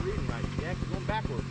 reading right. You're actually going backwards.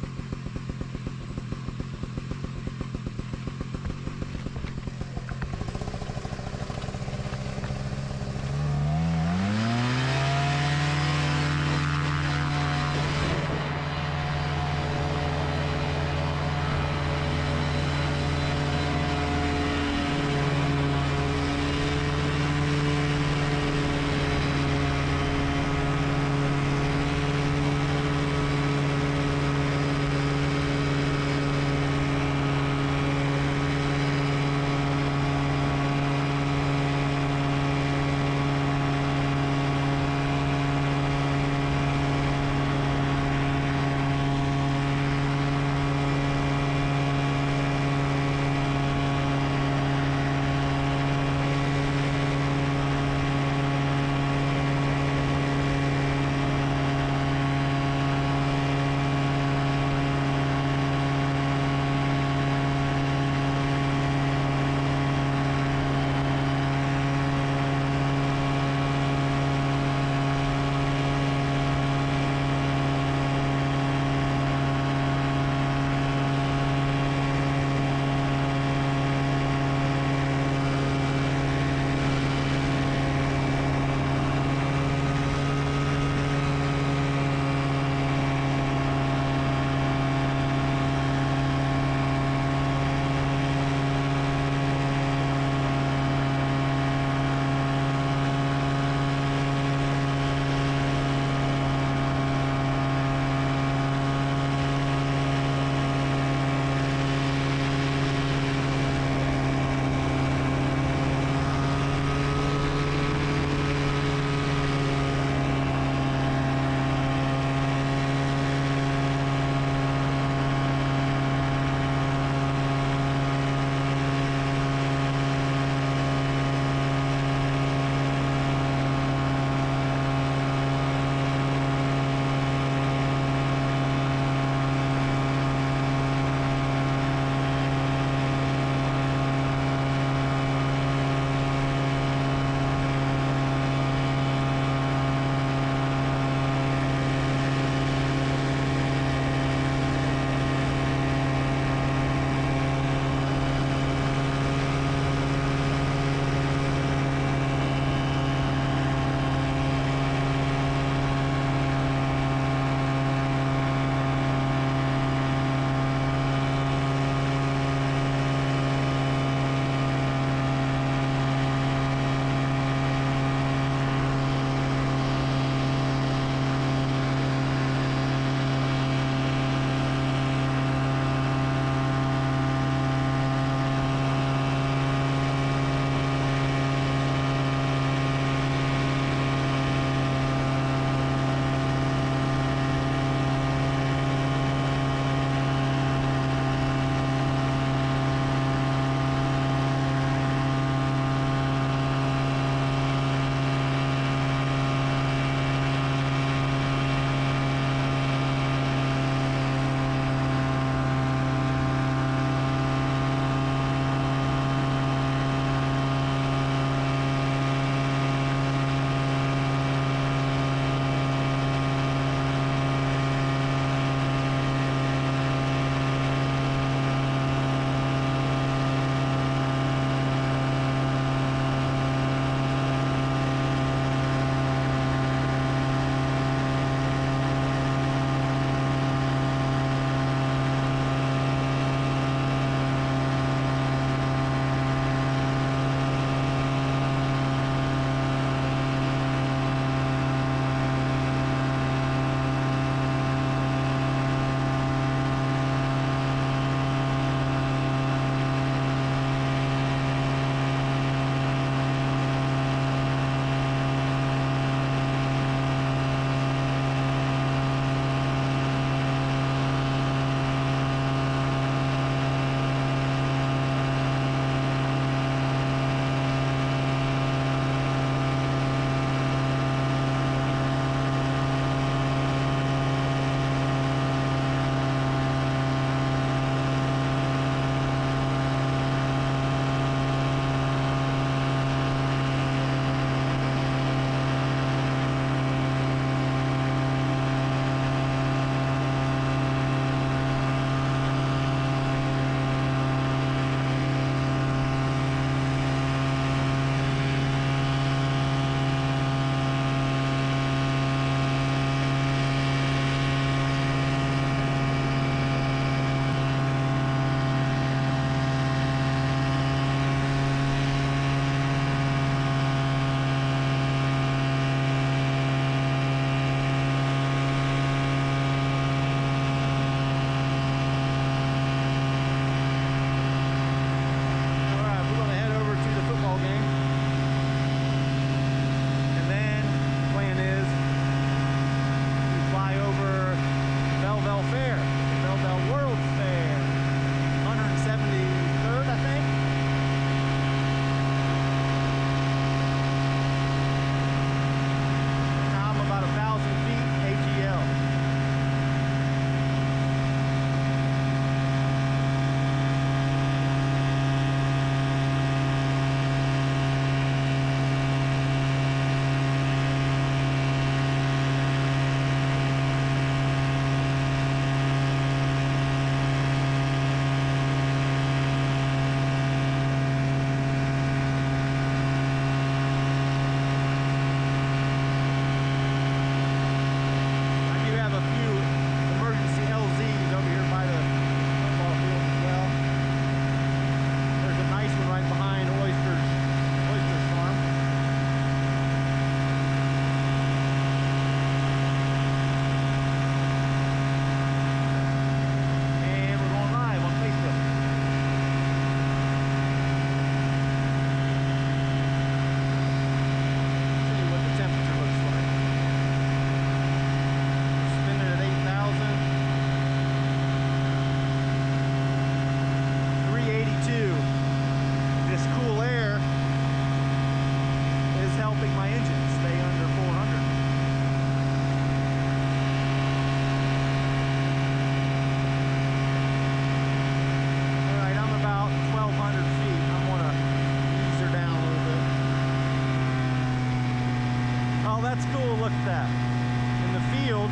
that's cool. Look at that. In the field.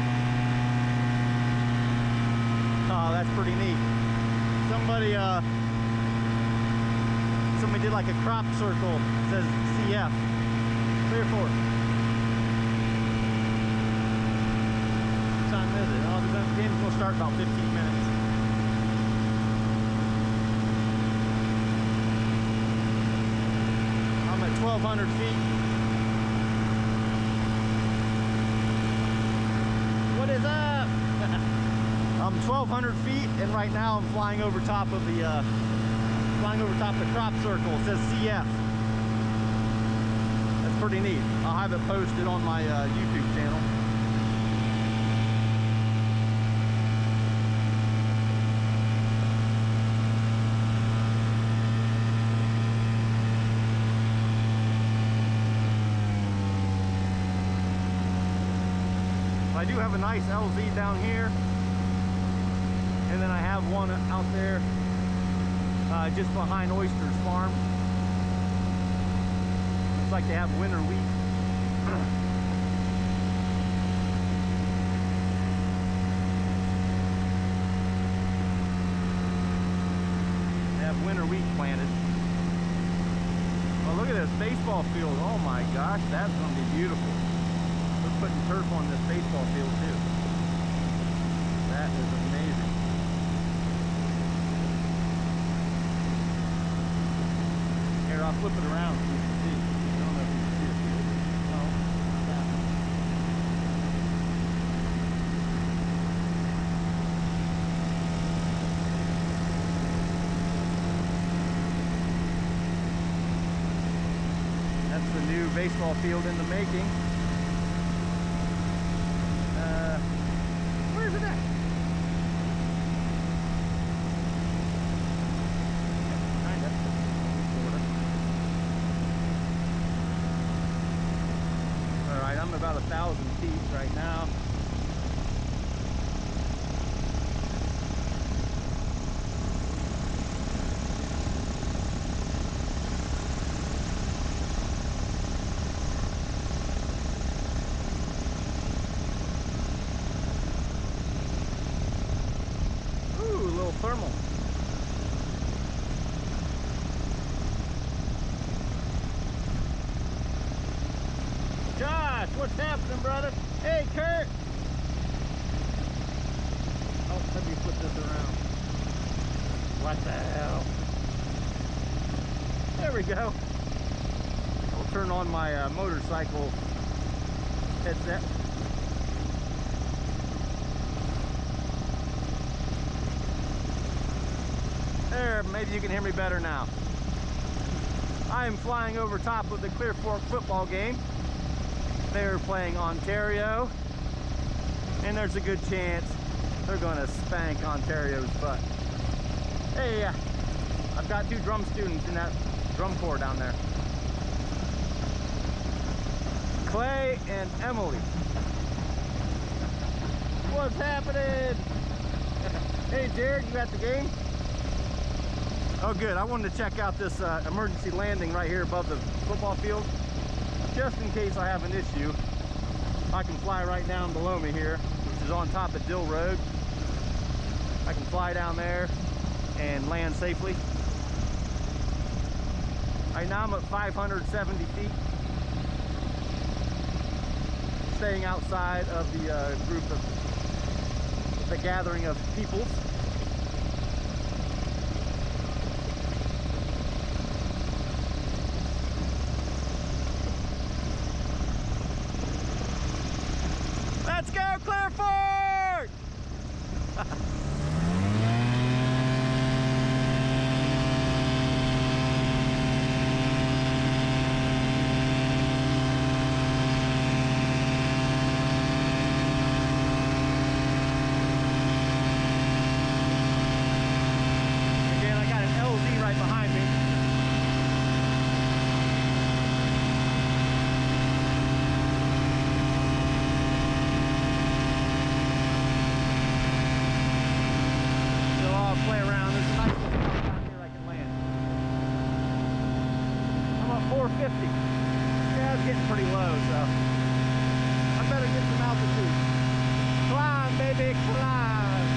Oh, that's pretty neat. Somebody did like a crop circle. It says CF. Clear for it. What time is it? Oh, the game's gonna start about 15 minutes. I'm at 1,200 feet. What is up? I'm 1,200 feet, and right now I'm flying over top of the crop circle. It says CF. That's pretty neat. I'll have it posted on my YouTube channel. I do have a nice LZ down here, and then I have one out there just behind Oyster's farm. Looks like they have winter wheat. They have winter wheat planted. Oh, look at this baseball field. Oh my gosh, that's going to be beautiful. They're putting turf on this baseball field too. That is amazing. Here, I'll flip it around so you can see. I don't know if you can see the field. No, not that. That's the new baseball field in the making. Where's it at? Kind of. Alright, I'm about 1,000 feet right now. Thermal. Josh, what's happening, brother? Hey, Kurt. Oh, let me flip this around. What the hell? There we go. I'll turn on my motorcycle headset. There, maybe you can hear me better now. I am flying over top of the Clear Fork football game. They're playing Ontario, and there's a good chance they're going to spank Ontario's butt. Hey, I've got 2 drum students in that drum corps down there. Clay and Emily. What's happening? Hey, Jared, you at the game? Oh good, I wanted to check out this emergency landing right here above the football field. Just in case I have an issue, I can fly right down below me here, which is on top of Dill Road. I can fly down there and land safely. Right now I'm at 570 feet. Staying outside of the group of the gathering of peoples. Let's go, Clear Fork! Again, I got an LZ right behind me. baby, climb.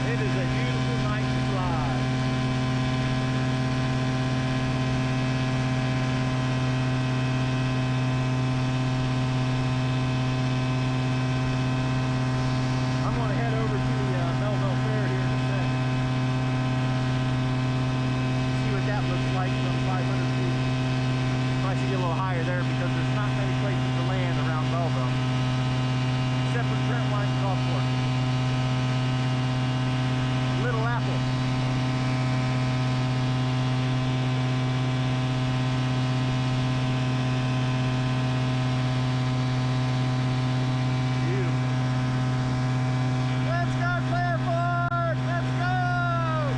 It is a beautiful night to fly. I'm going to head over to the Bellville Fair here in a sec. See what that looks like from 500 feet. Probably should get a little higher there because there's not many places to land around Bellville, except for Trent Line Golf Course. Little Apple. Beautiful. Let's go, Clearfork! Let's go!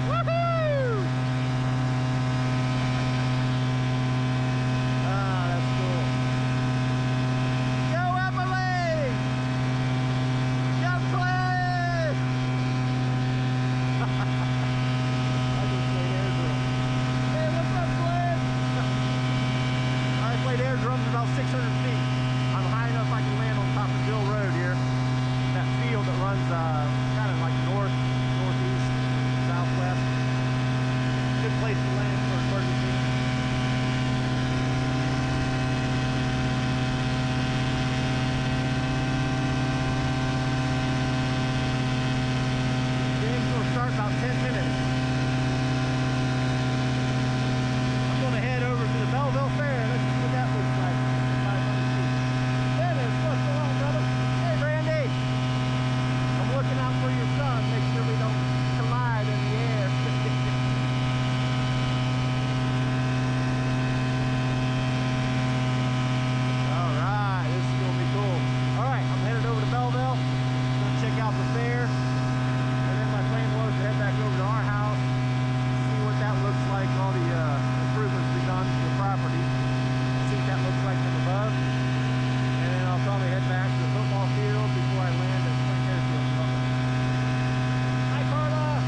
Woohoo! Ah, that's cool. Go, Emily! Go, Cliff! I just played air drums. Hey, what's up, Cliff? I played air drums about 600 feet. I'm high enough I can land on top of Bill Road here. That field that runs kind of like north, northeast, southwest. Good place to land for emergency. Game's going to start about 10 minutes. I'm going to head over to the Bellville Fair. Let's see what that looks like. 500 feet. Dennis, what's going on, brother? Hey, Randy. I'm looking out for your son. Make sure we don't collide in the air. All right, this is going to be cool. All right, I'm headed over to Bellville. Going to check out the fair. And then my plan was to head back over to our house, see what that looks like, all the improvements we've done to the property, see what that looks like from above. And then I'll probably head back to the football field before I land at Spring Airfield. Hi, Carla!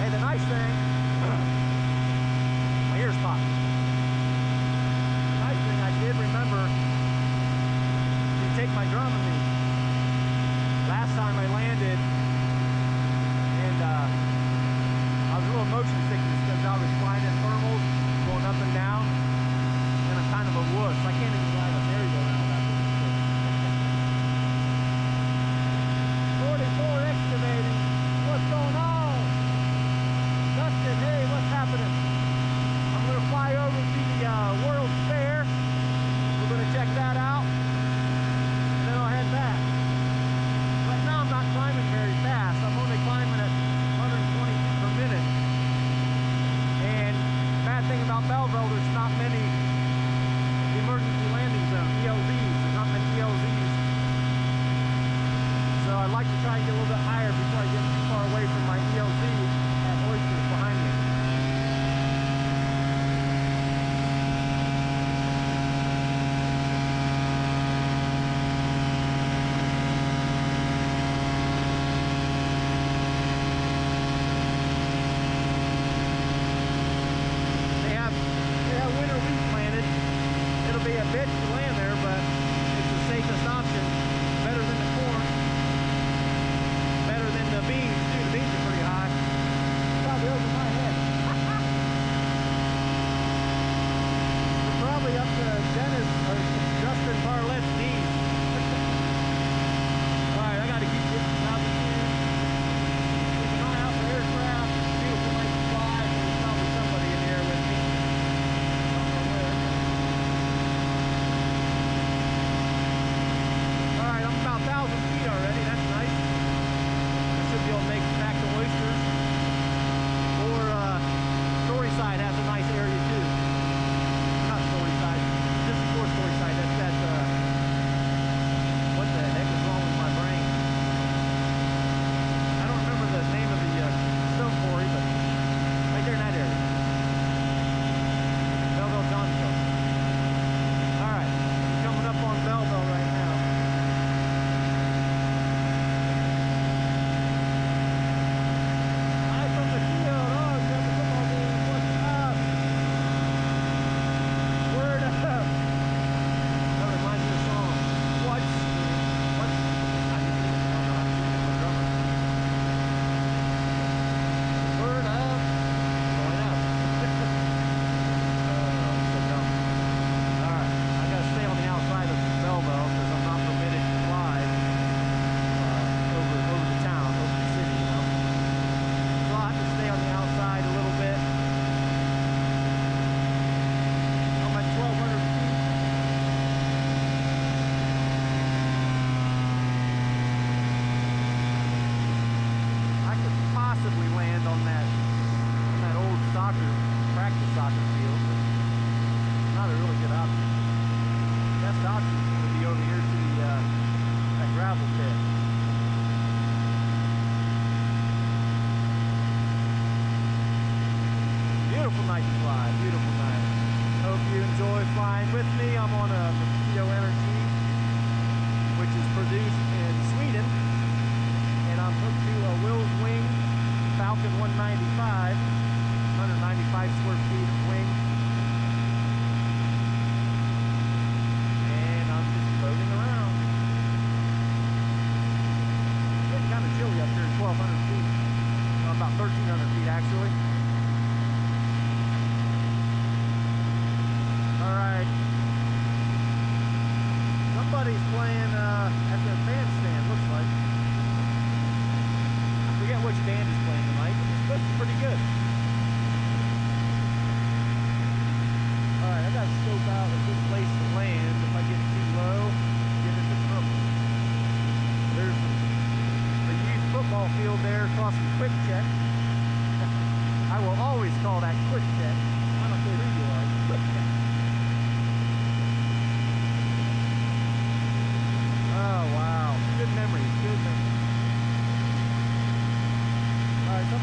Hey, the nice thing, my ear's popped. Nice thing, I did remember to take my Dramamine. Last time I landed, and I was a little motion sickness because I was flying in thermals, going up and down, and I'm kind of a wuss. I can't even ride a merry-go-round after this. 44 excavating. What's going on? Dustin, hey, what's happening? I'm going to fly over to the World's Fair. We're going to check that out, and then I'll head back. Right now I'm not climbing very fast. I'm only climbing at 120 feet per minute. And bad thing about Bellville, there's not many emergency landing zones, ELZs. There's not many ELZs. So I'd like to try and get a little bit higher before I get too far away from my ELZ at Oysters behind me. They have winter wheat planted. It'll be a bitch to land there, but it's the safest option. Better than the corn.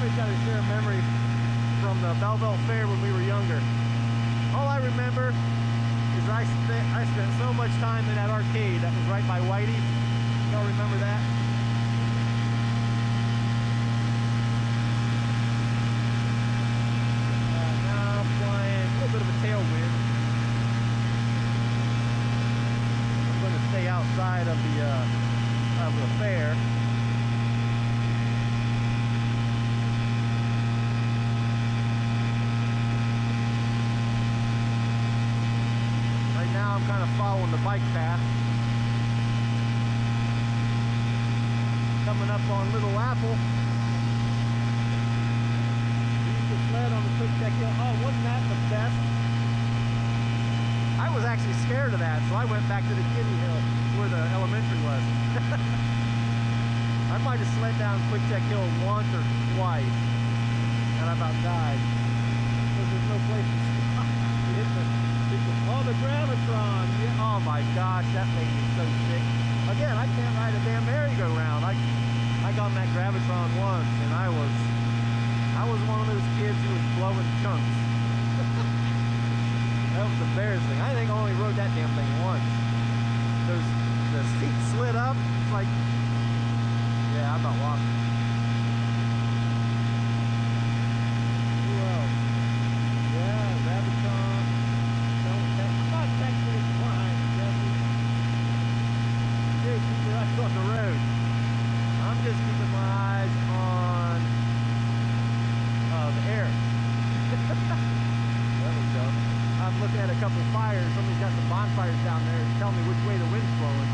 always got to share a memory from the Bellville Fair when we were younger. All I remember is I spent so much time in that arcade that was right by Whitey. Y'all remember that? Now I'm flying a little bit of a tailwind. I'm going to stay outside of the fair. Now I'm kind of following the bike path. Coming up on Little Apple. Used the sled on the quick deck hill. Oh, wasn't that the best? I was actually scared of that, so I went back to the kiddie hill where the elementary was. I might have sled down quick deck hill once or twice, and I about died because there's no place to stop. Oh, the Gravitron! Yeah. Oh my gosh, that made me so sick. Again, I can't ride a damn merry-go-round. I got on that Gravitron once, and I was one of those kids who was blowing chunks. That was embarrassing. I think I only rode that damn thing once. The seat slid up. It's like, yeah, I about lost it. Who else? Yeah, Gravitron. Keep your eyes on the road. I'm just keeping my eyes on the air. That was dumb. I'm looking at a couple fires. Somebody's got some bonfires down there to tell me which way the wind's blowing.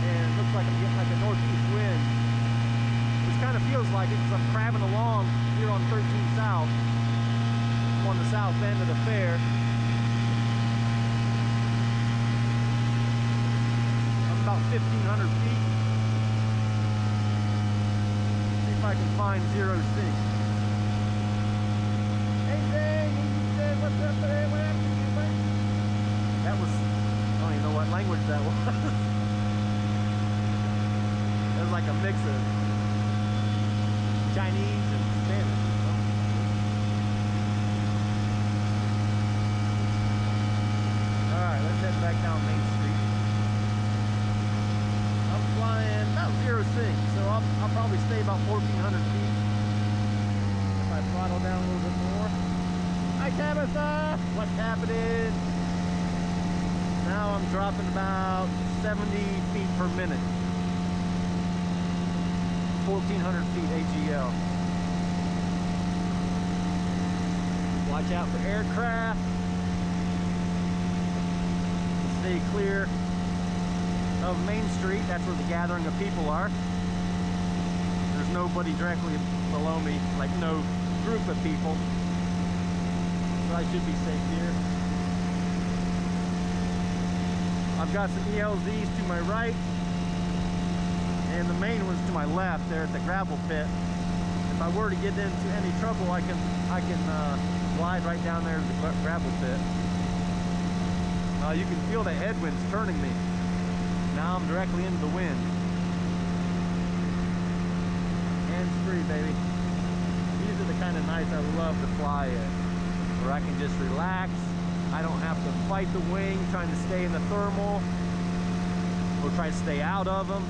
And it looks like I'm getting like a northeast wind. Which kind of feels like it because I'm crabbing along here on 13 South. On the south end of the fair. About 1,500 feet. See if I can find 0 sync. Hey Zane, you said what's up today? What happened to you, buddy? That was, I don't even know what language that was. It was like a mix of Chinese and Spanish. Alright, let's head back down Main Street. Flying about 0 sync, so I'll probably stay about 1,400 feet if I throttle down a little bit more. Hi Tabitha! What's happening? Now I'm dropping about 70 feet per minute. 1,400 feet AGL. Watch out for aircraft. Stay clear of Main Street. That's where the gathering of people are. There's nobody directly below me, like no group of people, so I should be safe here. I've got some ELZs to my right and the main one's to my left there at the gravel pit. If I were to get into any trouble, I can glide right down there to the gravel pit. You can feel the headwinds turning me. Now I'm directly into the wind. Hands-free, baby. These are the kind of nights I love to fly in, where I can just relax. I don't have to fight the wing, trying to stay in the thermal, or try to stay out of them.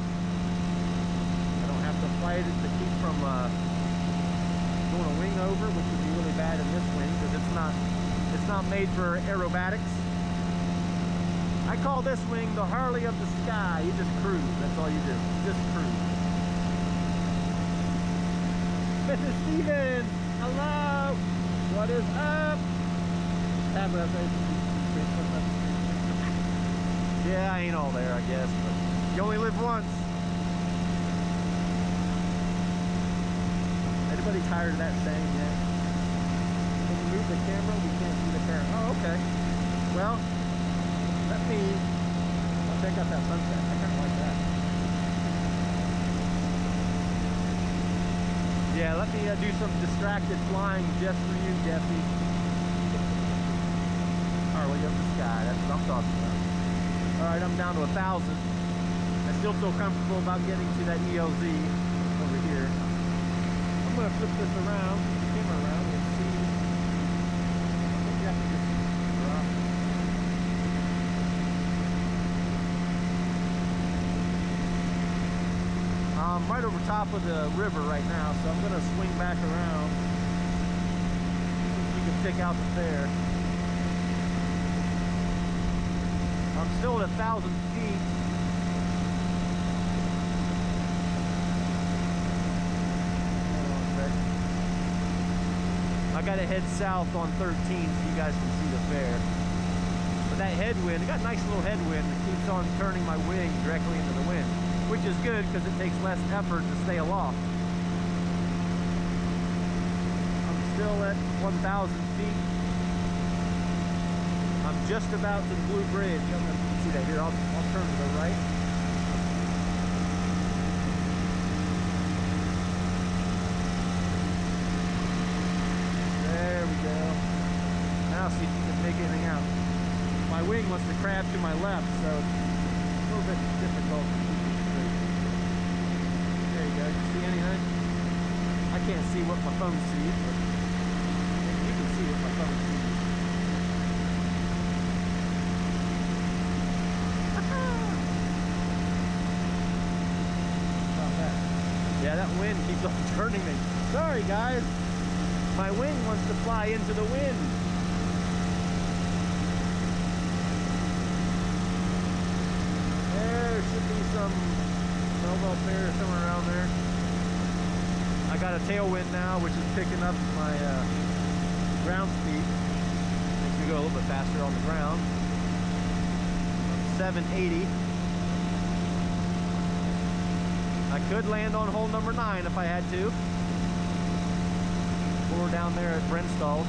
I don't have to fight it to keep from going a wing over, which would be really bad in this wing because it's not made for aerobatics. I call this wing the Harley of the sky. You just cruise. That's all you do. Just cruise. Mrs. Stevens, hello. What is up? Yeah, I ain't all there, I guess, but you only live once. Anybody tired of that saying yet? Can you move the camera? We can't see the camera. Oh, okay. Well, I'll check out that sunset. I kind of like that. Yeah, let me do some distracted flying just for you, Jesse. Harley of the sky, that's what I'm talking about. Alright, I'm down to 1,000. I still feel comfortable about getting to that ELZ over here. I'm going to flip this around, the camera around, and see. Maybe I can just drop. I'm right over top of the river right now, so I'm going to swing back around. You can pick out the fair. I'm still at 1,000 feet. I gotta head south on 13 so you guys can see the fair. But that headwind, I got a nice little headwind that keeps on turning my wing directly into the wind, which is good because it takes less effort to stay aloft. I'm still at 1,000 feet. I'm just about to the Blue Bridge. I don't know if you can see that here. I'll turn to the right. There we go. Now see if you can make anything out. My wing wants to crab to my left, so it's a little bit difficult to keep it straight. There you go. You see anything? I can't see what my phone sees, but you can see what my phone sees. Yeah, that wind keeps on turning me. Sorry, guys. My wing wants to fly into the wind. There should be some Bellville Fair somewhere around there. I got a tailwind now, which is picking up my ground speed. Makes me go a little bit faster on the ground. 780. I could land on hole number 9 if I had to. Or down there at Brentstall.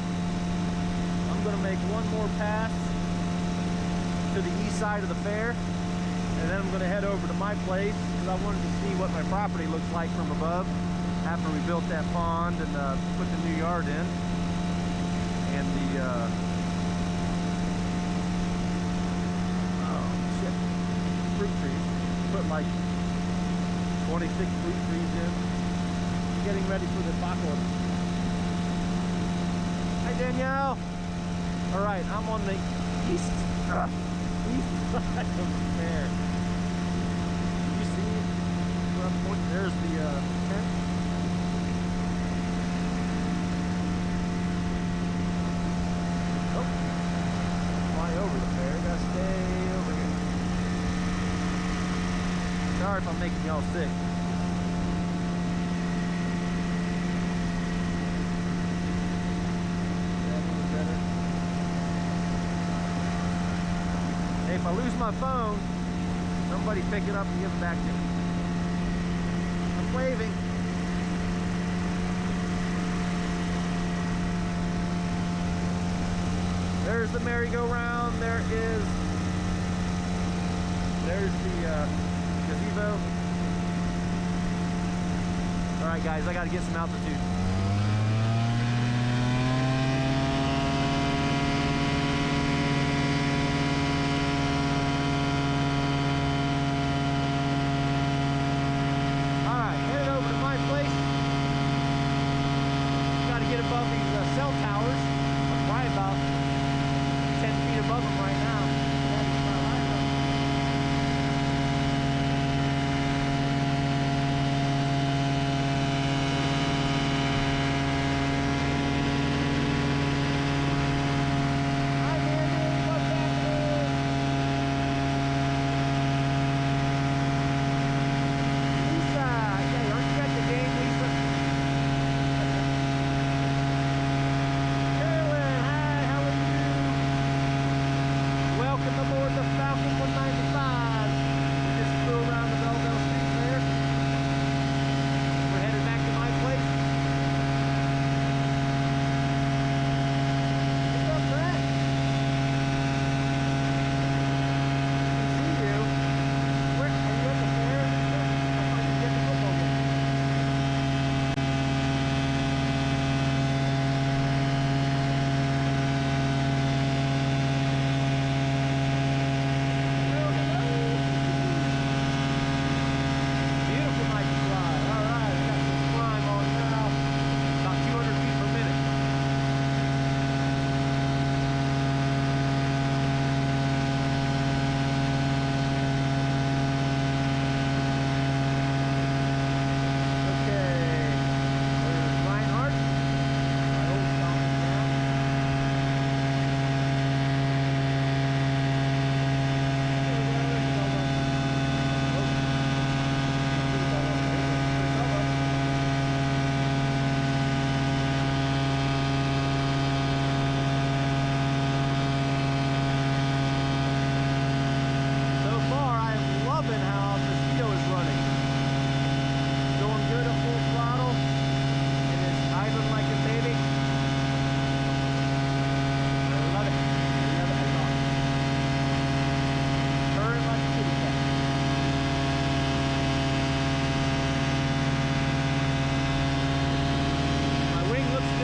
I'm going to make one more pass to the east side of the fair, and then I'm going to head over to my place because I wanted to see what my property looks like from above after we built that pond and put the new yard in. And the oh shit, fruit trees. Put like 26 fruit trees in. Getting ready for the apocalypse. Hi Danielle. All right, I'm on the east side of the fair. You see where I'm pointing? There's the tent. Oh, fly over the fair. Gotta stay over here. Sorry if I'm making y'all sick. If I lose my phone, somebody pick it up and give it back to me. I'm waving. There's the merry-go-round. There's the gazebo. All right, guys, I got to get some altitude. Above these cell towers. I'm probably about 10 feet above them right now. That is not high enough.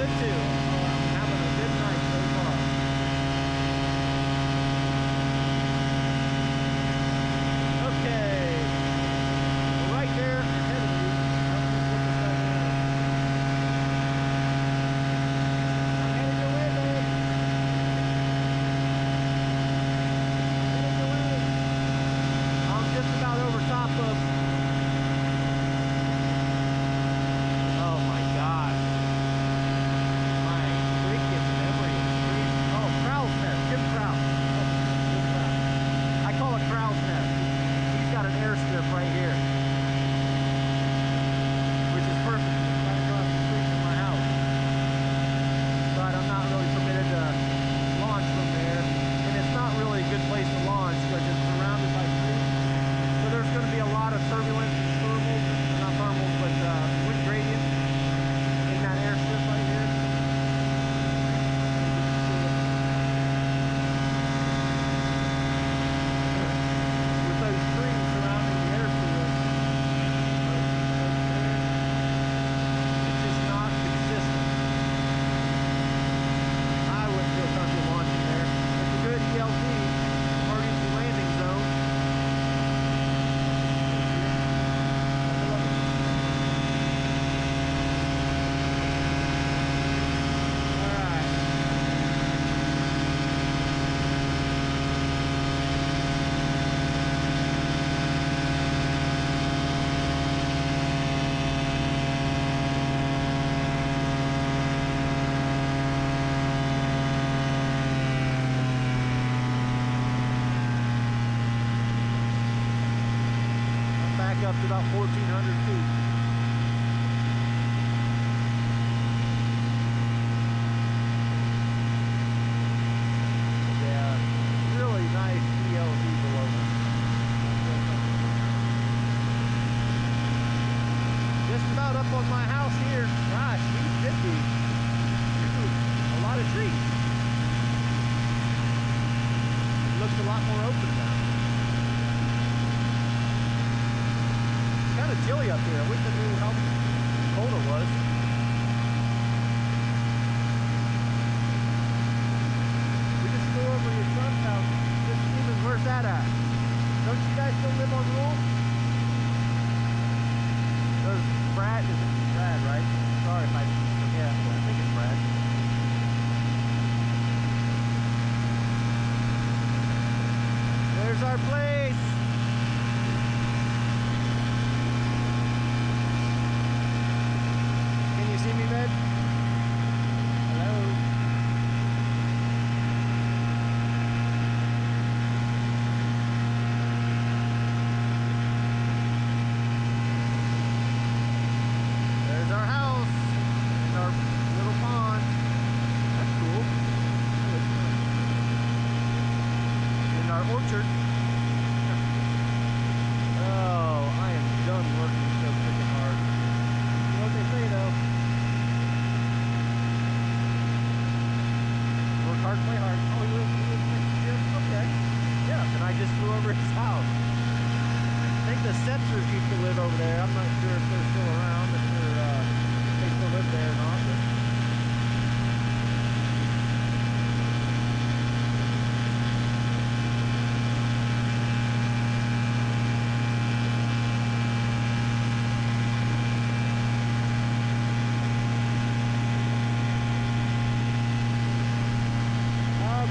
good too. I'm having a good night so far. Okay. Well, right there ahead of you. I'm headed your way, babe. Headed your way. I'm just about over top of. Oh my gosh. My freaking memory is crazy. Oh, Crow's Nest. Jim Crow. Jim Crow. I call it Crow's Nest. He's got an airstrip right here, which is perfect. It's right across the street from my house. But I'm not really permitted to launch from there. And it's not really a good place to launch because it's surrounded by trees. So there's going to be a lot of turbulence and thermals, not thermals, but wind gradient in that airstrip right here. With those trees surrounding the airfield, it's just not consistent. I wouldn't feel comfortable launching there. It's a good ELD, emergency landing zone. Up to about 1,400 feet. Yeah, really nice ELD below me. Just about up on my house here. Gosh, 50. A lot of trees. It looks a lot more open now. Kind of chilly up here. I wish I knew how cold it was. We just flew over your son's house. Just even, where's that at? Don't you guys still live on Rule? There's Brad, is it Brad, right? Sorry if I forget, but I think it's Brad. There's our place. See me, babe? Hello? There's our house and our little pond. That's cool. And our orchard. Oh, I am done working so freaking hard. You know what they say though? Hard, play hard. Oh, he lives next year? Okay. Yeah, and I just flew over his house. I think the Setzers used to live over there. I'm not sure if they're still around, if they still live there or not.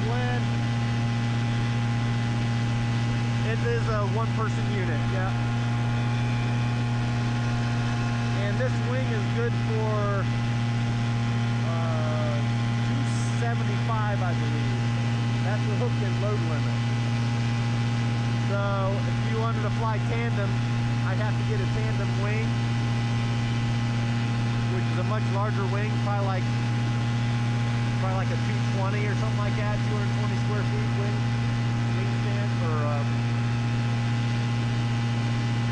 But it is a one-person unit, yeah. And this wing is good for 275, I believe. That's the hook and load limit. So if you wanted to fly tandem, I'd have to get a tandem wing, which is a much larger wing, probably like a 220 or something like that, 220 square feet wingspan or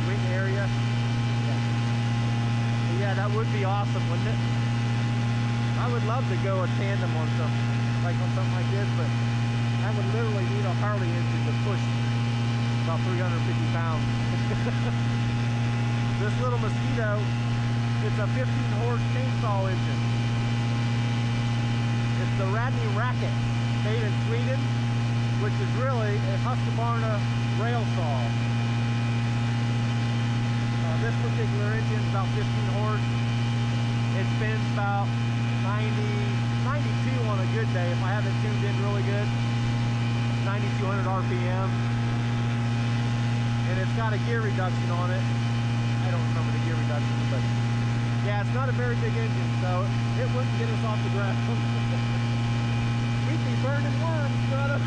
wing area. Yeah, that would be awesome, wouldn't it? I would love to go a tandem on something like this, but I would literally need a Harley engine to push about 350 pounds. This little Mosquito, it's a 15 horse chainsaw engine. the Radney Racket, made in Sweden, which is really a Husqvarna rail saw. This particular engine is about 15 horse. It spins about 90, 92 on a good day if I have it tuned in really good. 9,200 RPM. And it's got a gear reduction on it. I don't remember the gear reduction, but yeah, it's not a very big engine, so it wouldn't get us off the ground. We'd be burning worms, brother.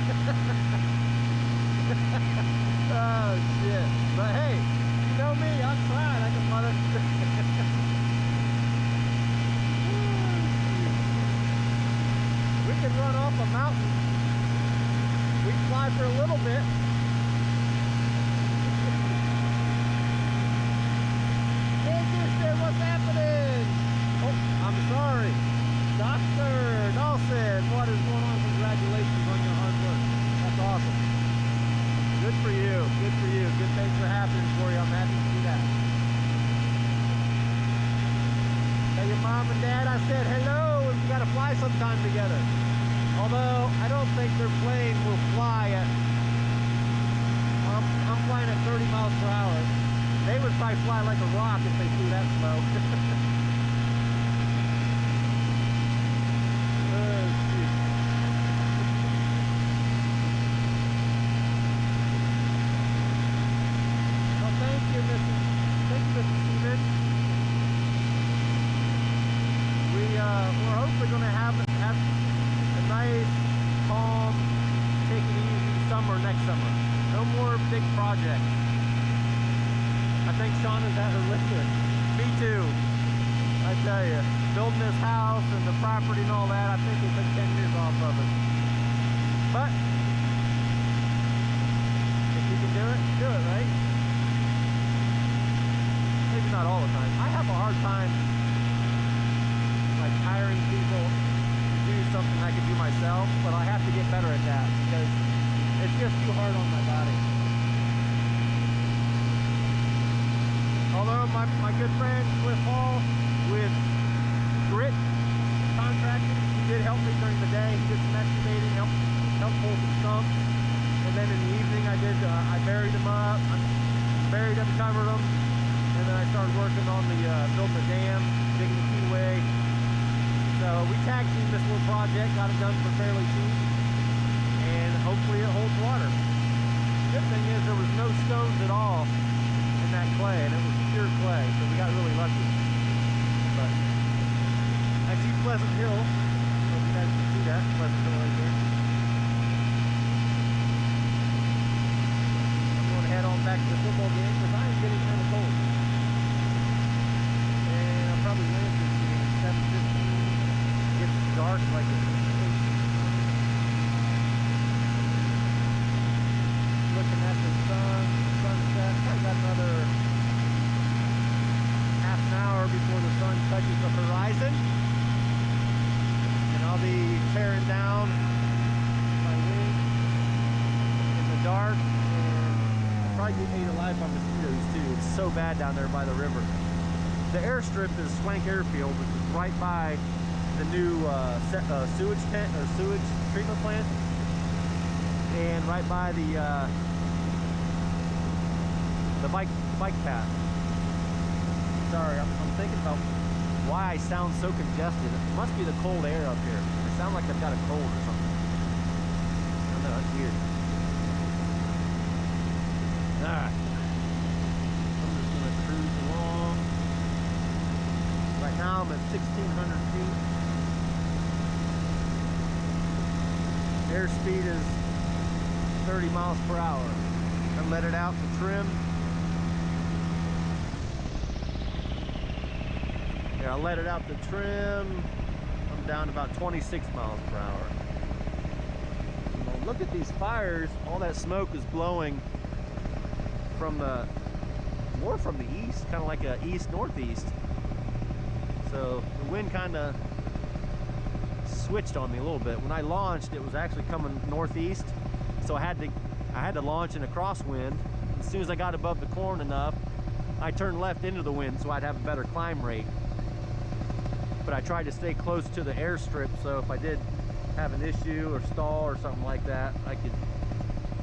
Oh shit. But hey, you know me, I'm trying. I can mother. We could run off a mountain. We can fly for a little bit. Hey, sister, what's happening? Oh, I'm sorry. Dr. Dawson, what is going on? Congratulations on your hard work. That's awesome. Good for you. Good for you. Good things are happening for you. I'm happy to see that. Tell your mom and dad I said hello, and we got to fly sometime together. Although I don't think their plane will fly at. I'm flying at 30 miles per hour. They would probably fly like a rock if they flew that slow. We're hopefully going to have a nice, calm, take it easy summer next summer. No more big projects. I think Shauna's at her limit. Me too. I tell you, building this house and the property and all that, I think it took 10 years off of it. But if you can do it, right? Maybe not all the time. I have a hard time like hiring people to do something I could do myself, but I have to get better at that because it's just too hard on my body. Although my good friend Cliff Hall with Grit Contracting, he did help me during the day. He did some excavating, helped pull some stumps, and then in the evening I buried them up, buried them, covered them, and then I started working on the building the dam, digging the keyway. So we tag teamed this little project, got it done for fairly cheap, and hopefully it holds water. Good thing is there was no stones at all in that clay, and it was pure clay, so we got really lucky. But I see Pleasant Hill. I hope you guys can see that, Pleasant Hill right there. I'm going to head on back to the football game because I am getting kind of cold. And I'll probably land this game at 7:15. It's dark like a looking at the sunset. I got another half an hour before the sun touches the horizon, and I'll be tearing down my wing in the dark and probably get ate alive by mosquitoes too. It's so bad down there by the river. The airstrip is Swank Airfield, which is right by the new sewage treatment plant, and right by the bike path. Sorry, I'm thinking about why I sound so congested. It must be the cold air up here. I sound like I've got a cold or something. I don't know, that's weird. Alright. I'm just gonna cruise along. Right now I'm at 1,600 feet. Airspeed is 30 miles per hour. I let it out to trim. Yeah, I let it out to trim. I'm down to about 26 miles per hour. Well, look at these fires. All that smoke is blowing from more from the east, kind of like a east-northeast. So the wind kind of switched on me a little bit. When I launched, it was actually coming northeast, so I had to launch in a crosswind. As soon as I got above the corn enough, I turned left into the wind so I'd have a better climb rate. But I tried to stay close to the airstrip, so if I did have an issue or stall or something like that, I could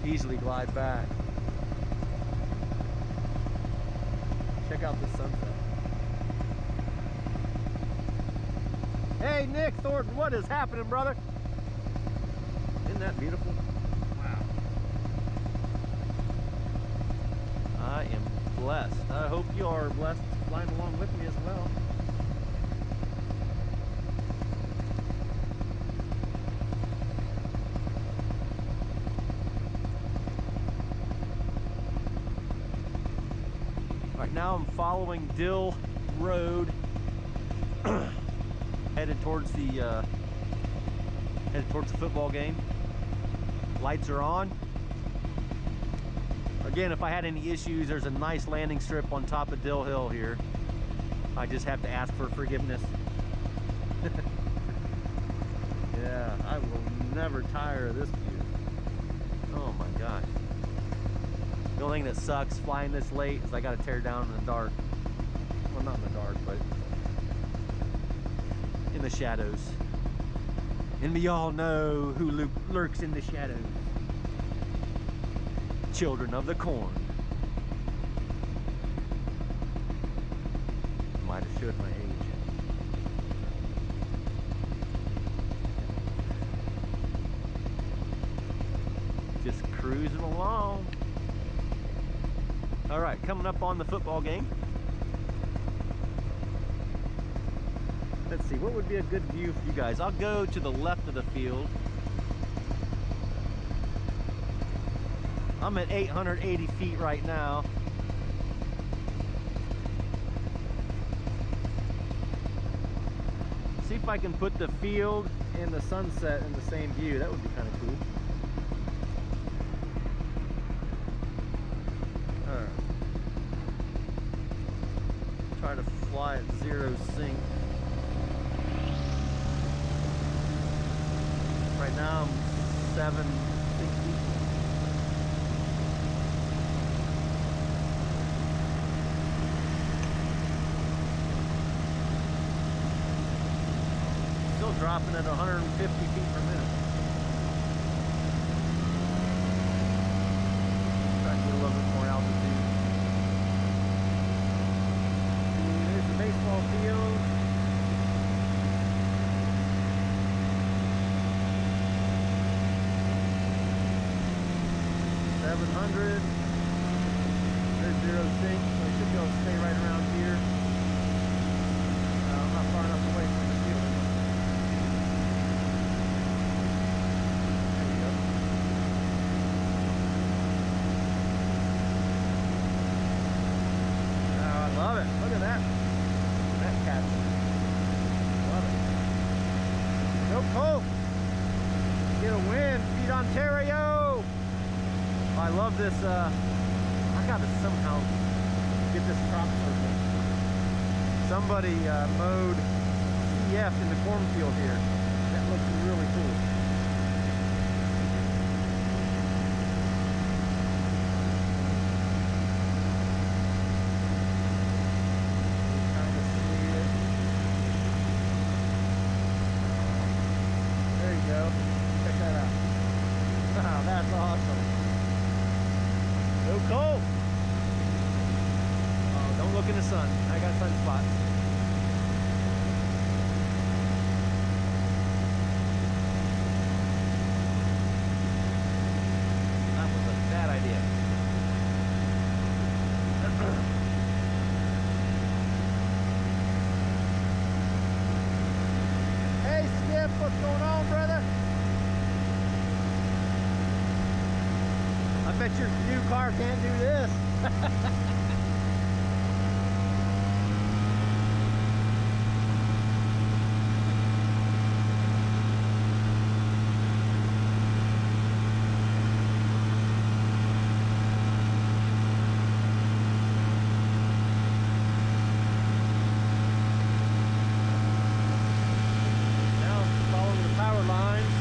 easily glide back. Check out this sunset. Hey Nick Thornton, what is happening, brother? Isn't that beautiful? Wow. I am blessed. I hope you are blessed flying along with me as well. Right now I'm following Dill Road headed towards the football game. Lights are on. Again, if I had any issues, there's a nice landing strip on top of Dill Hill here. I just have to ask for forgiveness. Yeah, I will never tire of this view. Oh my gosh. The only thing that sucks flying this late is I gotta tear down in the dark. Well, not in the dark, but in the shadows. And we all know who lurks in the shadows. Children of the corn. Might have showed my age. Just cruising along. All right, coming up on the football game. Let's see, what would be a good view for you guys? I'll go to the left of the field. I'm at 880 feet right now. See if I can put the field and the sunset in the same view. That would be kind of cool. Alright. Try to fly at 0 sync. Right now I'm 760. Still dropping at 150 feet per minute. Trying to get a little bit more altitude. There's the baseball field. $700. There's 0 sync, so I should be able to stay right around here. I'm not far enough away from the field. There we go. Oh, I love it. Look at that. That catch. Love it. Go Colt. Get a win. Beat Ontario. I love this, I gotta somehow get this crop circle. Somebody mowed CF in the cornfield here. That looks really cool. Kind of see it. There you go. Check that out. Wow, that's awesome. Go Colt! Oh, don't look in the sun. I got sunspots. That was a bad idea. Hey Skip, what's going on, brother? I bet your new car can't do this. Now following the power lines.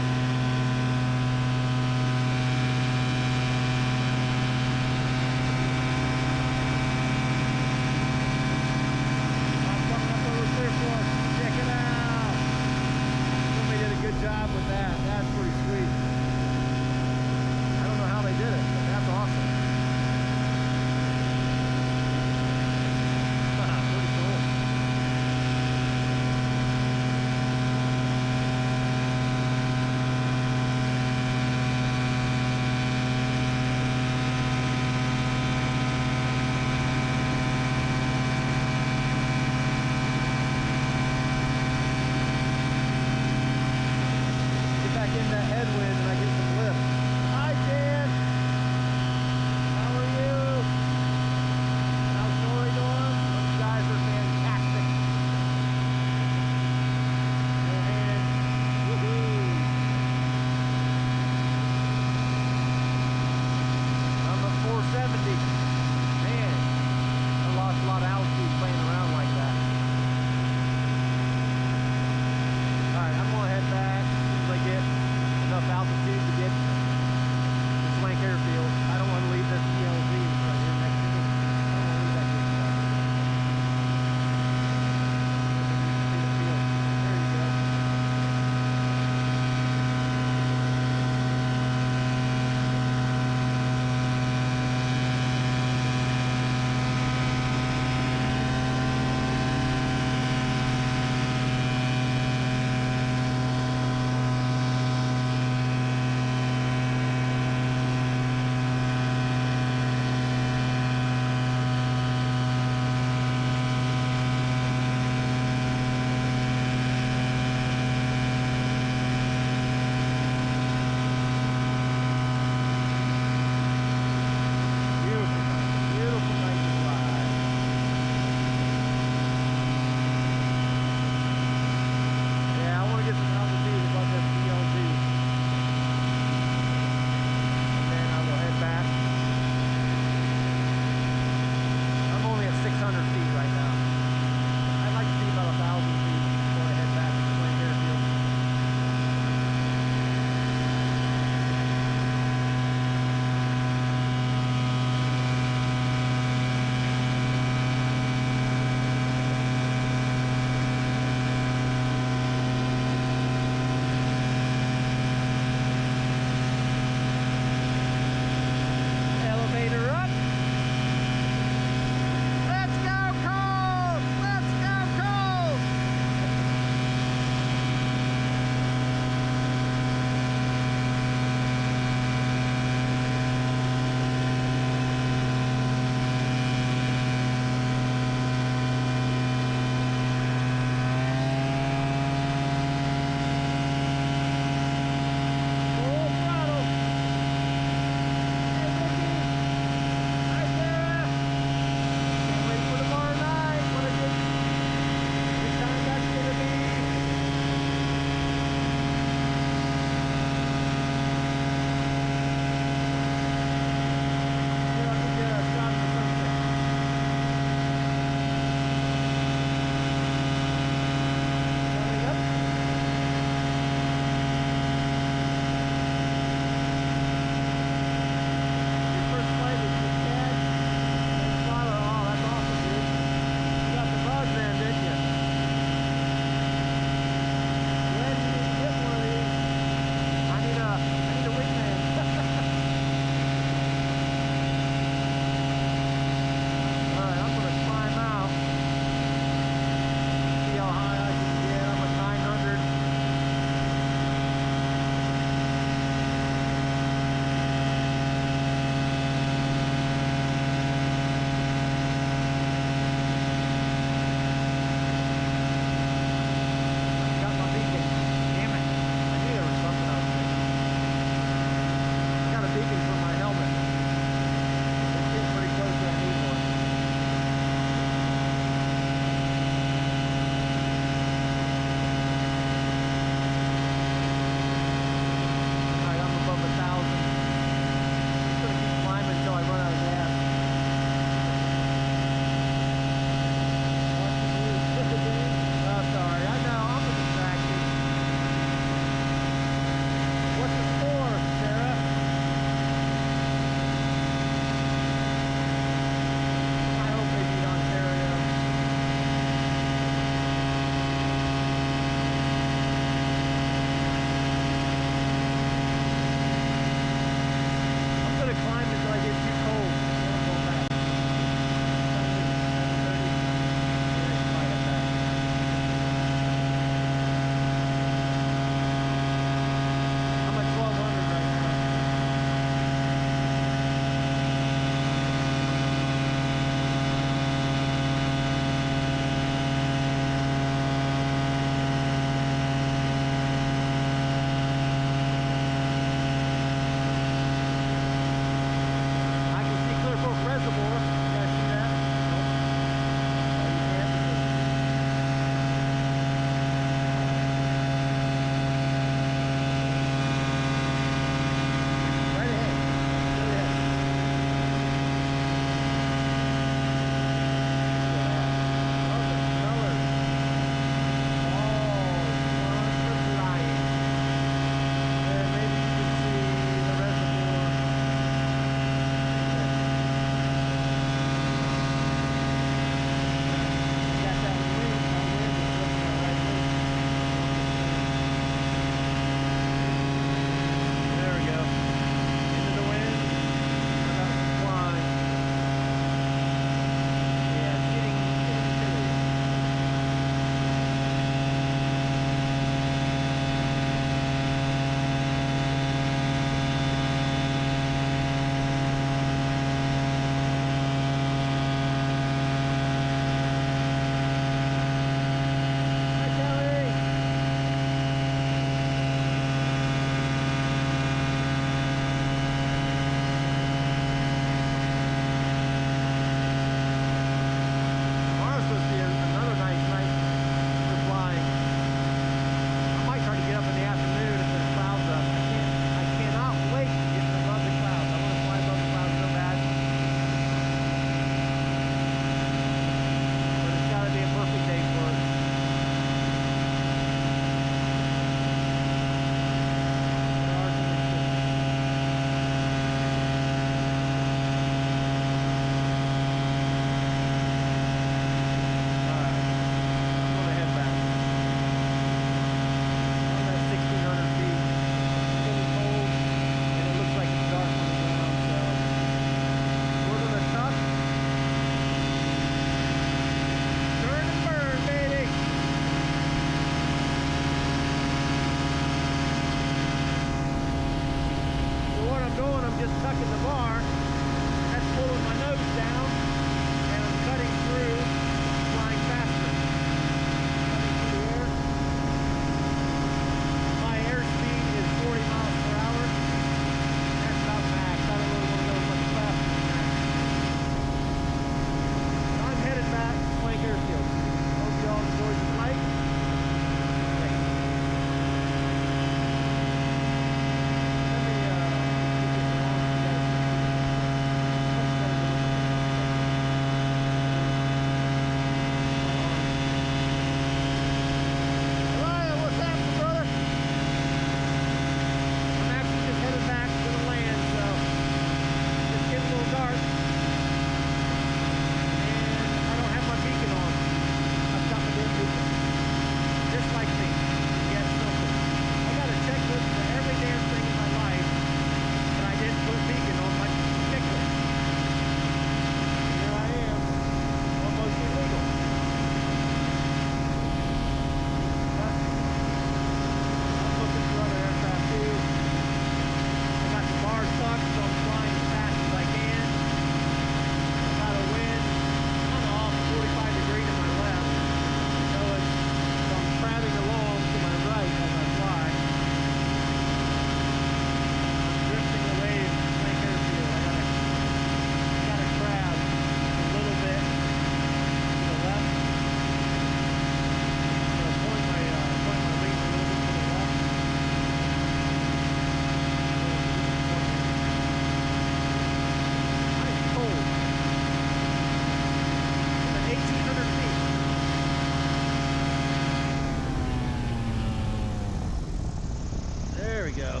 we go.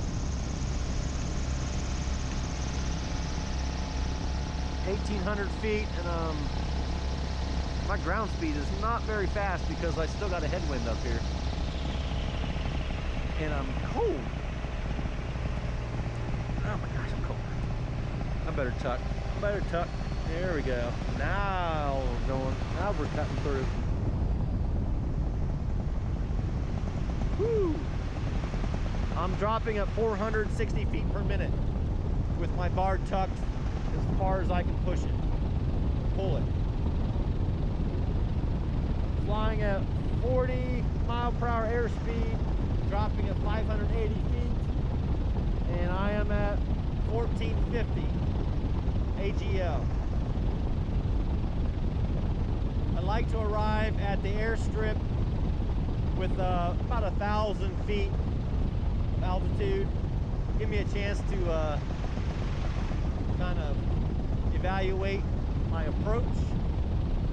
1,800 feet, and my ground speed is not very fast because I still got a headwind up here. And I'm cold. Oh my gosh, I'm cold. I better tuck. I better tuck. There we go. Now we're going. Now we're cutting through. Woo! I'm dropping at 460 feet per minute with my bar tucked as far as I can push it. Pull it. Flying at 40 mile per hour airspeed, dropping at 580 feet, and I am at 1450 AGL. I like to arrive at the airstrip with about 1,000 feet altitude. Give me a chance to kind of evaluate my approach.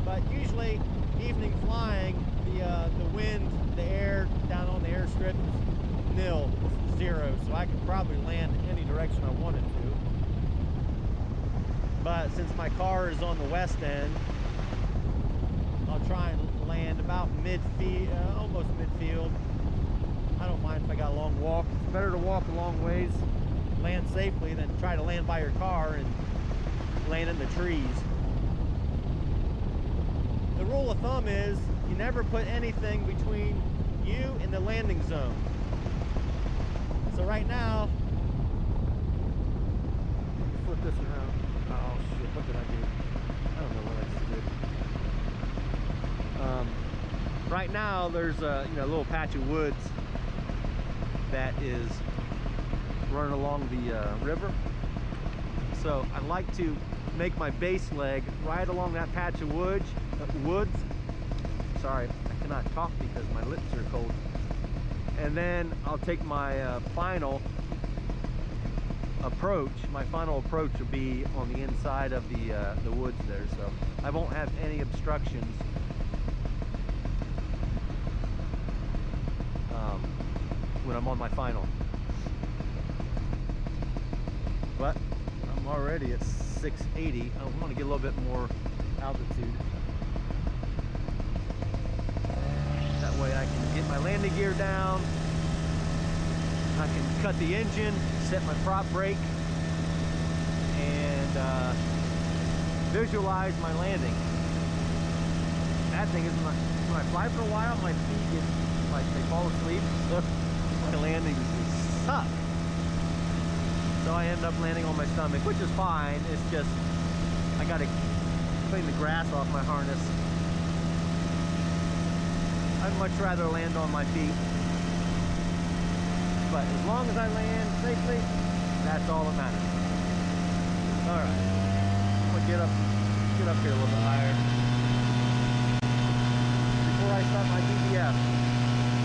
But usually, evening flying, the wind, the air down on the airstrip is nil, zero, so I could probably land any direction I wanted to. But since my car is on the west end, I'll try and land about mid-field, almost mid-field. I don't mind if I got a long walk. It's better to walk a long ways, land safely, than try to land by your car and land in the trees. The rule of thumb is you never put anything between you and the landing zone. So right now, flip this around. Oh shit, what did I do? I don't know what I just did. Right now there's a little patch of woods that is running along the river. So I like to make my base leg right along that patch of woods. Sorry, I cannot talk because my lips are cold. And then I'll take my final approach. My final approach will be on the inside of the woods there, so I won't have any obstructions when I'm on my final. But I'm already at 680. I want to get a little bit more altitude. That way I can get my landing gear down. I can cut the engine, set my prop brake, and visualize my landing. That thing is, when I fly for a while, my feet get, like, they fall asleep. My landings just suck. So I end up landing on my stomach, which is fine. It's just, I gotta clean the grass off my harness. I'd much rather land on my feet. But as long as I land safely, that's all that matters. All right, I'm gonna get up here a little bit higher before I start my DBF.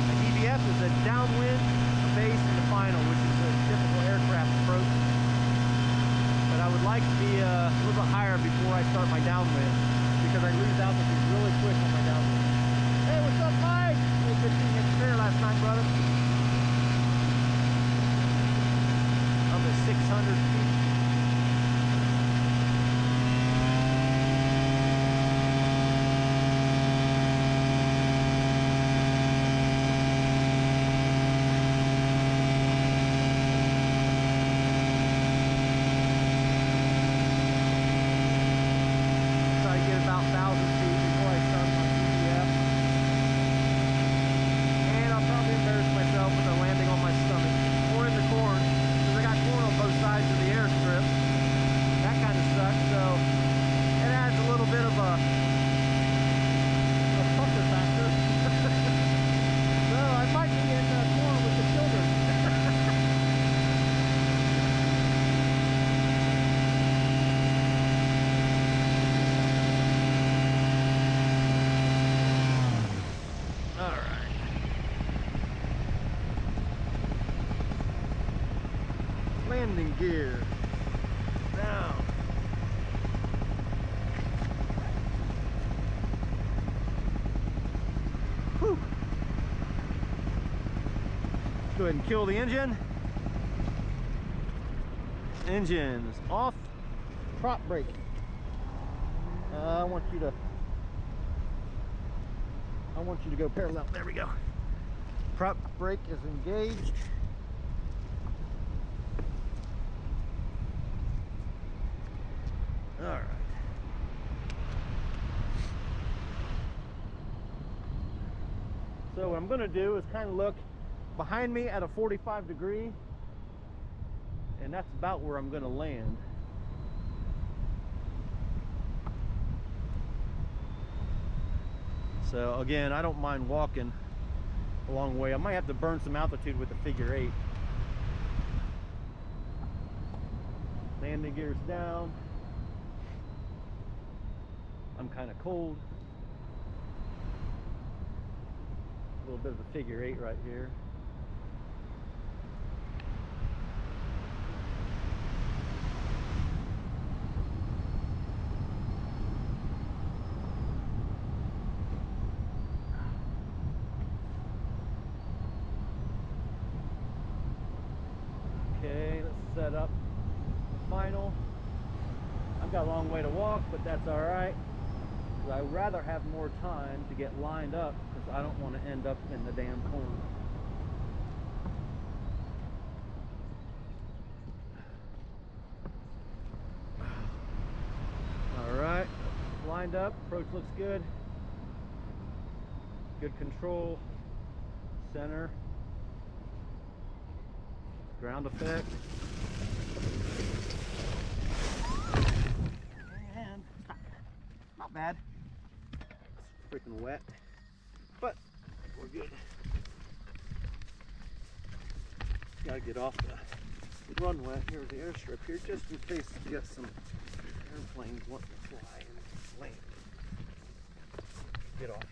My DBF is a downwind, a base, and a final, which is a typical aircraft approach. But I would like to be a little bit higher before I start my downwind, because I lose altitude really quick on my downwind. Hey, what's up, Mike? Hey, good seeing you at the fair last night, brother. I'm at 600 feet. Try to get about 1,000 feet before I start my DBF. And I'll probably embarrass myself with a landing on my stomach or in the corn, because I got corn on both sides of the airstrip. That kind of sucks, so it adds a little bit of a pucker factor. So I might be in corn with the children. All right. Landing gear. Now. Whew. Go ahead and kill the engine. Engines off. Prop brake. I want you to go parallel. There we go. Prop brake is engaged. All right. So what I'm going to do is kind of look behind me at a 45 degree, and that's about where I'm going to land. So again, I don't mind walking a long way. I might have to burn some altitude with the figure 8. Landing gears down. I'm kind of cold. A little bit of a figure 8 right here. Okay, let's set up the final. I've got a long way to walk, but that's all right. I'd rather have more time to get lined up because I don't want to end up in the damn corner. All right, lined up, approach looks good. Good control, center, ground effect. And not bad. It's freaking wet, but we're good. Gotta get off the runway. Here's the airstrip here, just in case we got some airplanes wanting to fly and land. Get off